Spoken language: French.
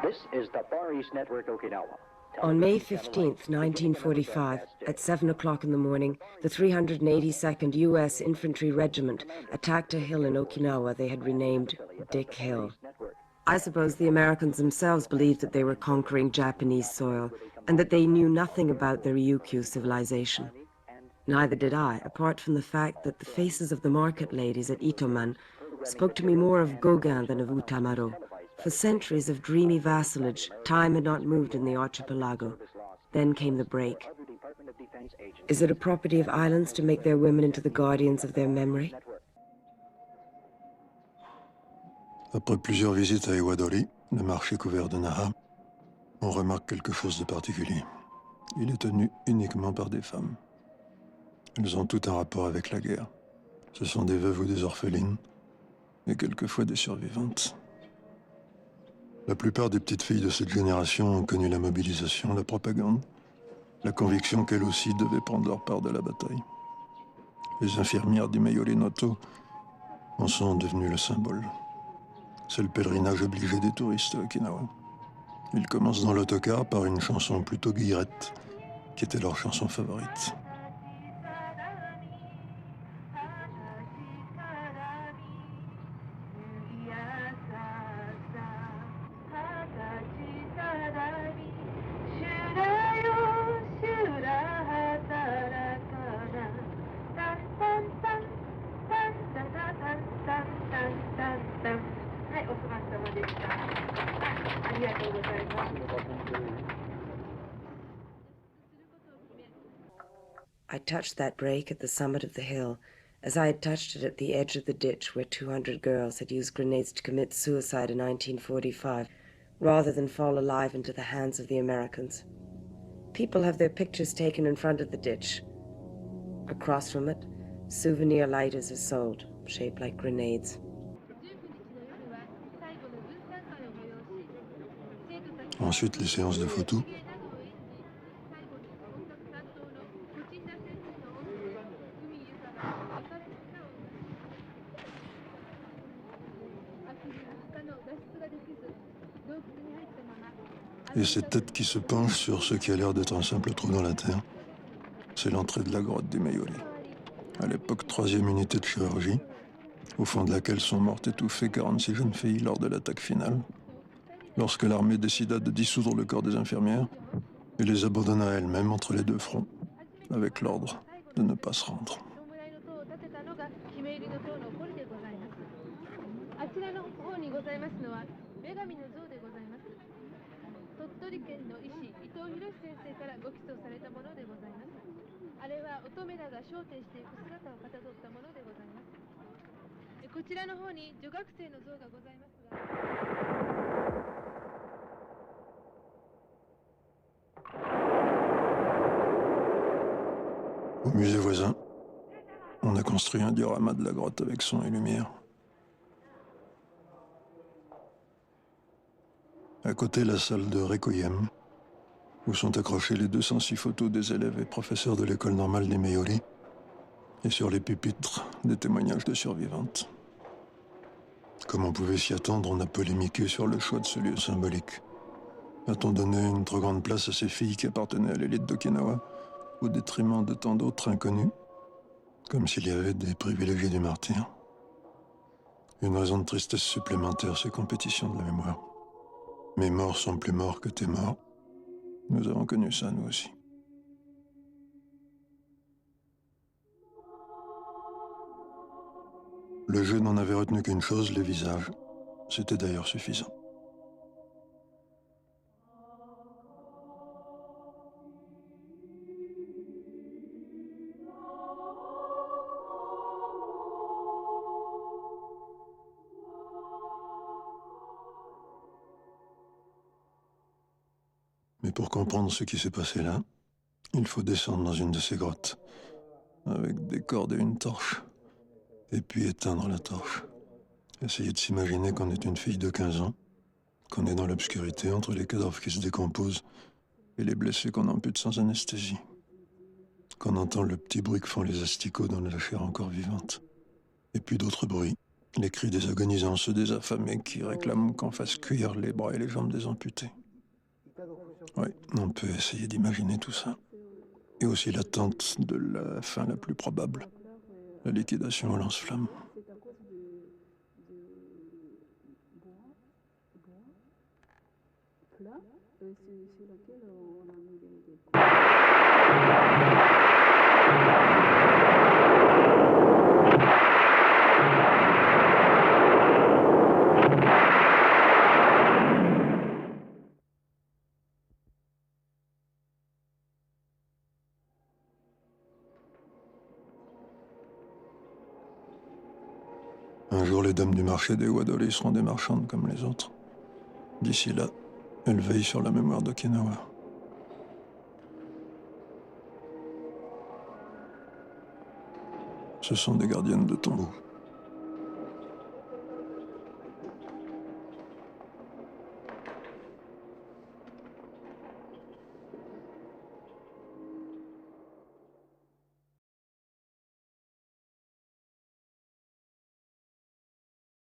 This is the Far East Network, Okinawa. On May 15th, 1945, at 7 o'clock in the morning, the 382nd U.S. Infantry Regiment attacked a hill in Okinawa they had renamed Dick Hill. I suppose the Americans themselves believed that they were conquering Japanese soil and that they knew nothing about their Ryukyu civilization. Neither did I, apart from the fact that the faces of the market ladies at Itoman spoke to me more of Gauguin than of Utamaro. For centuries of dreamy vassalage, time had not moved in the archipelago. Then came the break. Is it a property of islands to make their women into the guardians of their memory? Après plusieurs visites à Iwadori, le marché couvert de Naha, on remarque quelque chose de particulier. Il est tenu uniquement par des femmes. Elles ont tout un rapport avec la guerre. Ce sont des veuves ou des orphelines, et quelquefois des survivantes. La plupart des petites filles de cette génération ont connu la mobilisation, la propagande, la conviction qu'elles aussi devaient prendre leur part de la bataille. Les infirmières du Mayori Noto en sont devenues le symbole. C'est le pèlerinage obligé des touristes à Okinawa. Ils commencent dans l'autocar par une chanson plutôt guillerette, qui était leur chanson favorite. I touched that break at the summit of the hill, as I had touched it at the edge of the ditch where 200 girls had used grenades to commit suicide in 1945, rather than fall alive into the hands of the Americans. People have their pictures taken in front of the ditch. Across from it, souvenir lighters are sold, shaped like grenades. Ensuite, les séances de photos. Et cette tête qui se penche sur ce qui a l'air d'être un simple trou dans la terre, c'est l'entrée de la grotte des Mayori. À l'époque, 3e unité de chirurgie, au fond de laquelle sont mortes étouffées 46 jeunes filles lors de l'attaque finale, lorsque l'armée décida de dissoudre le corps des infirmières et les abandonna elles-mêmes entre les deux fronts, avec l'ordre de ne pas se rendre. Au musée voisin, on a construit un diorama de la grotte avec son et lumière. À côté, la salle de Requiem, où sont accrochées les 206 photos des élèves et professeurs de l'école normale des Mayori, et sur les pupitres, des témoignages de survivantes. Comme on pouvait s'y attendre, on a polémiqué sur le choix de ce lieu symbolique. A-t-on donné une trop grande place à ces filles qui appartenaient à l'élite d'Okinawa, au détriment de tant d'autres inconnus, comme s'il y avait des privilégiés du martyr? Une raison de tristesse supplémentaire, ces compétitions de la mémoire. Mes morts sont plus morts que tes morts. Nous avons connu ça, nous aussi. Le jeu n'en avait retenu qu'une chose, les visages. C'était d'ailleurs suffisant. Mais pour comprendre ce qui s'est passé là, il faut descendre dans une de ces grottes, avec des cordes et une torche, et puis éteindre la torche. Essayer de s'imaginer qu'on est une fille de 15 ans, qu'on est dans l'obscurité entre les cadavres qui se décomposent et les blessés qu'on ampute sans anesthésie. Qu'on entend le petit bruit que font les asticots dans la chair encore vivante. Et puis d'autres bruits Les cris des agonisants, ceux des affamés qui réclament qu'on fasse cuire les bras et les jambes des amputés. Oui, on peut essayer d'imaginer tout ça. Et aussi l'attente de la fin la plus probable, la liquidation au lance-flamme. Un jour, les dames du marché des Wadoli seront des marchandes comme les autres. D'ici là, elles veillent sur la mémoire d'Okinawa. Ce sont des gardiennes de tombeau.